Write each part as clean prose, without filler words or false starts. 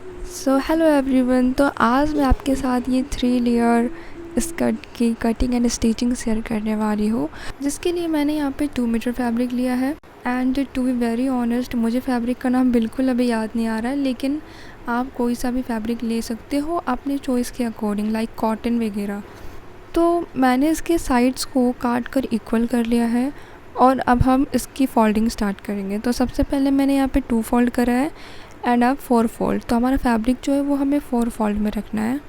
So hello everyone. तो आज मैं आपके साथ ये 3 लेयर स्कर्ट की कटिंग एंड स्टिचिंग शेयर करने वाली हूँ, जिसके लिए मैंने यहाँ पे 2 मीटर फैब्रिक लिया है। And to be very honest, मुझे फैब्रिक का नाम बिल्कुल अभी याद नहीं आ रहा है, लेकिन आप कोई सा भी फैब्रिक ले सकते हो अपने चॉइस के अकॉर्डिंग, लाइक कॉटन वगैरह। तो मैंने इसके साइड्स को काट कर इक्वल कर लिया है और अब हम इसकी फोल्डिंग स्टार्ट करेंगे। तो सबसे पहले मैंने यहाँ पे 2 फोल्ड करा है एंड अब 4 फोल्ड। तो हमारा फैब्रिक जो है वो हमें 4 फोल्ड में रखना है।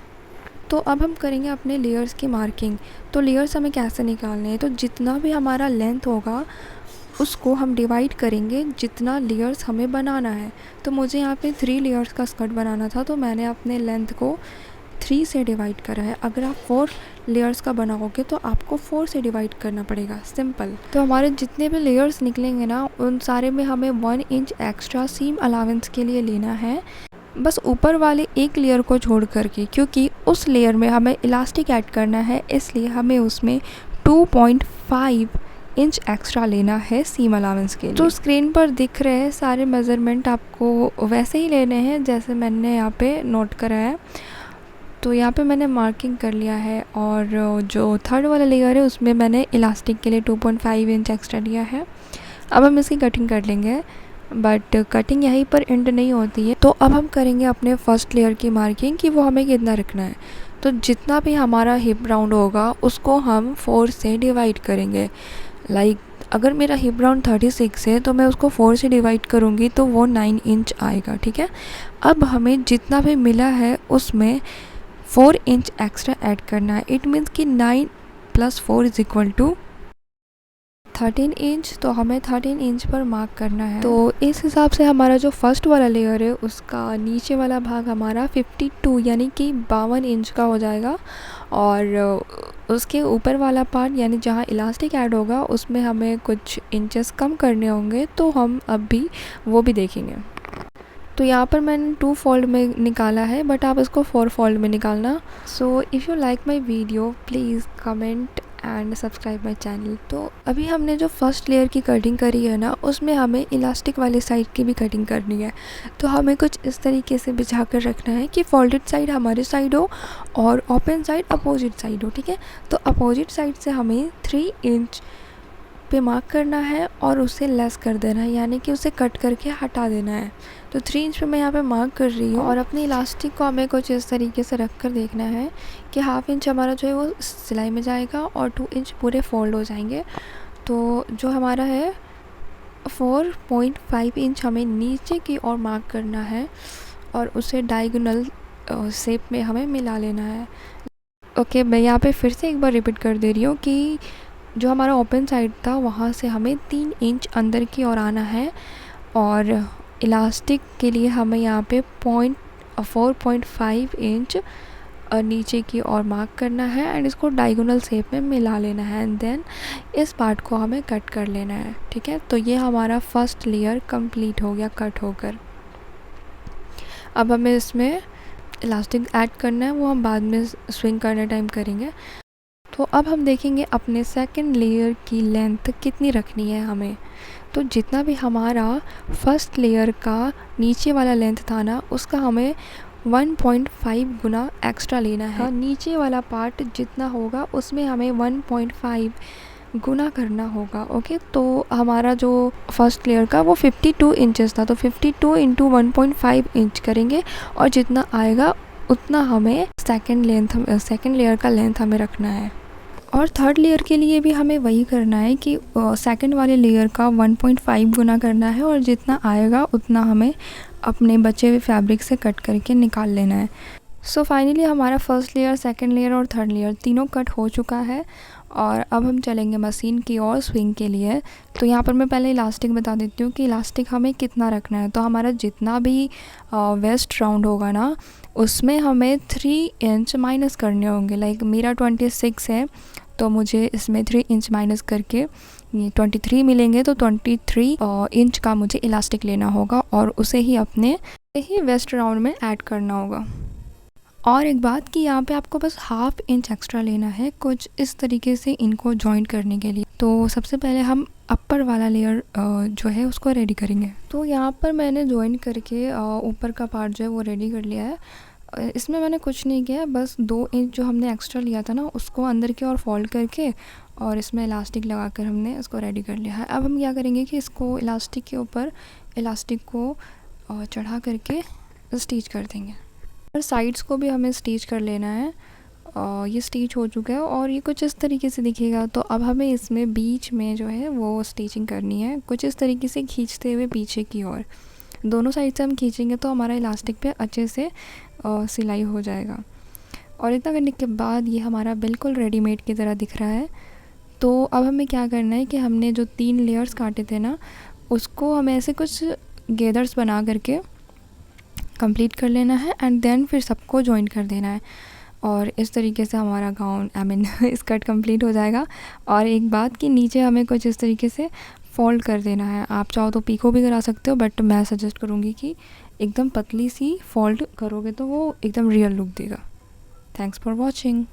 तो अब हम करेंगे अपने लेयर्स की मार्किंग। तो लेयर्स हमें कैसे निकालने हैं, तो जितना भी हमारा लेंथ होगा उसको हम डिवाइड करेंगे जितना लेयर्स हमें बनाना है। तो मुझे यहाँ पे 3 लेयर्स का स्कर्ट बनाना था, तो मैंने अपने लेंथ को 3 से डिवाइड करा है। अगर आप 4 लेयर्स का बनाओगे तो आपको 4 से डिवाइड करना पड़ेगा, सिंपल। तो हमारे जितने भी लेयर्स निकलेंगे ना, उन सारे में हमें 1 इंच एक्स्ट्रा सीम अलाउंस के लिए लेना है, बस ऊपर वाले एक लेयर को छोड़ करके, क्योंकि उस लेयर में हमें इलास्टिक ऐड करना है, इसलिए हमें उसमें 2.5 इंच एक्स्ट्रा लेना है सीम अलाउंस के लिए। तो स्क्रीन पर दिख रहे हैं सारे मेज़रमेंट आपको वैसे ही लेने हैं जैसे मैंने यहाँ पे नोट करा है। तो यहाँ पे मैंने मार्किंग कर लिया है और जो थर्ड वाला लेयर है उसमें मैंने इलास्टिक के लिए 2.5 इंच एक्स्ट्रा लिया है। अब हम इसकी कटिंग कर लेंगे, बट कटिंग यहीं पर एंड नहीं होती है। तो अब हम करेंगे अपने फर्स्ट लेयर की मार्किंग कि वो हमें कितना रखना है। तो जितना भी हमारा हिप राउंड होगा उसको हम 4 से डिवाइड करेंगे। लाइक अगर मेरा हिप राउंड 36 है तो मैं उसको 4 से डिवाइड करूँगी तो वो 9 इंच आएगा, ठीक है। अब हमें जितना भी मिला है उसमें 4 इंच एक्स्ट्रा ऐड करना है। इट मीन्स कि 9 + 4 = 13 इंच। तो हमें 13 इंच पर मार्क करना है। तो इस हिसाब से हमारा जो फर्स्ट वाला लेयर है उसका नीचे वाला भाग हमारा 52 यानी कि 52 इंच का हो जाएगा, और उसके ऊपर वाला पार्ट यानी जहाँ इलास्टिक ऐड होगा उसमें हमें कुछ इंचेस कम करने होंगे, तो हम अब भी वो भी देखेंगे। तो यहाँ पर मैंने 2 फोल्ड में निकाला है, बट आप इसको 4 फोल्ड में निकालना। So if you like my video please comment and subscribe my channel. तो अभी हमने जो फर्स्ट लेयर की कटिंग करी है ना, उसमें हमें इलास्टिक वाली साइड की भी कटिंग करनी है। तो हमें कुछ इस तरीके से बिछा कर रखना है कि फोल्डेड साइड हमारी साइड हो और ओपन साइड अपोजिट साइड हो, ठीक है। तो अपोजिट साइड से हमें 3 इंच पे मार्क करना है और उसे लेस कर देना है, यानी कि उसे कट करके हटा देना है। तो 3 इंच पे मैं यहाँ पे मार्क कर रही हूँ, और अपने इलास्टिक को हमें कुछ इस तरीके से रख कर देखना है कि ½ इंच हमारा जो है वो सिलाई में जाएगा और 2 इंच पूरे फोल्ड हो जाएंगे। तो जो हमारा है 4.5 इंच हमें नीचे की ओर मार्क करना है और उसे डायगोनल शेप में हमें मिला लेना है। ओके, मैं यहाँ पे फिर से एक बार रिपीट कर दे रही हूँ कि जो हमारा ओपन साइड था वहाँ से हमें 3 इंच अंदर की ओर आना है, और इलास्टिक के लिए हमें यहाँ पे 4.5 इंच नीचे की ओर मार्क करना है एंड इसको डायगोनल शेप में मिला लेना है, एंड देन इस पार्ट को हमें कट कर लेना है, ठीक है। तो ये हमारा फर्स्ट लेयर कंप्लीट हो गया कट होकर। अब हमें इसमें इलास्टिक ऐड करना है, वो हम बाद में स्विंग करने टाइम करेंगे। तो अब हम देखेंगे अपने सेकंड लेयर की लेंथ कितनी रखनी है हमें। तो जितना भी हमारा फर्स्ट लेयर का नीचे वाला लेंथ था ना, उसका हमें 1.5 गुना एक्स्ट्रा लेना है। नीचे वाला पार्ट जितना होगा उसमें हमें 1.5 गुना करना होगा, ओके। तो हमारा जो फर्स्ट लेयर का वो 52 इंचेस था, तो 52 × 1.5 इंच करेंगे, और जितना आएगा उतना हमें सेकंड लेयर का लेंथ हमें रखना है। और थर्ड लेयर के लिए भी हमें वही करना है कि सेकंड वाले लेयर का 1.5 गुना करना है, और जितना आएगा उतना हमें अपने बचे हुए फैब्रिक से कट करके निकाल लेना है। सो फाइनली हमारा फर्स्ट लेयर, सेकंड लेयर और थर्ड लेयर तीनों कट हो चुका है, और अब हम चलेंगे मशीन की और स्विंग के लिए। तो यहाँ पर मैं पहले इलास्टिक बता देती हूँ कि इलास्टिक हमें कितना रखना है। तो हमारा जितना भी वेस्ट राउंड होगा ना, उसमें हमें 3 इंच माइनस करने होंगे। लाइक मेरा 26 है, तो मुझे इसमें 3 इंच माइनस करके 23 मिलेंगे। तो 23 इंच का मुझे इलास्टिक लेना होगा और उसे ही अपने वेस्ट राउंड में ऐड करना होगा। और एक बात कि यहाँ पे आपको बस ½ इंच एक्स्ट्रा लेना है, कुछ इस तरीके से इनको जॉइंट करने के लिए। तो सबसे पहले हम अपर वाला लेयर जो है उसको रेडी करेंगे। तो यहाँ पर मैंने जॉइन करके ऊपर का पार्ट जो है वो रेडी कर लिया है। इसमें मैंने कुछ नहीं किया है, बस 2 इंच जो हमने एक्स्ट्रा लिया था ना उसको अंदर की ओर फोल्ड करके और इसमें इलास्टिक लगा कर हमने इसको रेडी कर लिया है। अब हम क्या करेंगे कि इसको इलास्टिक के ऊपर इलास्टिक को चढ़ा करके स्टिच कर देंगे। और साइड्स को भी हमें स्टिच कर लेना है। ये स्टिच हो चुका है और ये कुछ इस तरीके से दिखेगा। तो अब हमें इसमें बीच में जो है वो स्टिचिंग करनी है, कुछ इस तरीके से खींचते हुए पीछे की ओर। दोनों साइड से हम खींचेंगे तो हमारा इलास्टिक पे अच्छे से सिलाई हो जाएगा। और इतना करने के बाद ये हमारा बिल्कुल रेडीमेड की तरह दिख रहा है। तो अब हमें क्या करना है कि हमने जो 3 लेयर्स काटे थे ना उसको हमें ऐसे कुछ गेदर्स बना करके कंप्लीट कर लेना है एंड देन फिर सबको जॉइन कर देना है। और इस तरीके से हमारा गाउन स्कर्ट कंप्लीट हो जाएगा। और एक बात कि नीचे हमें कुछ इस तरीके से फोल्ड कर देना है। आप चाहो तो पीको भी करा सकते हो, बट मैं सजेस्ट करूँगी कि एकदम पतली सी फोल्ड करोगे तो वो एकदम रियल लुक देगा। Thanks for watching.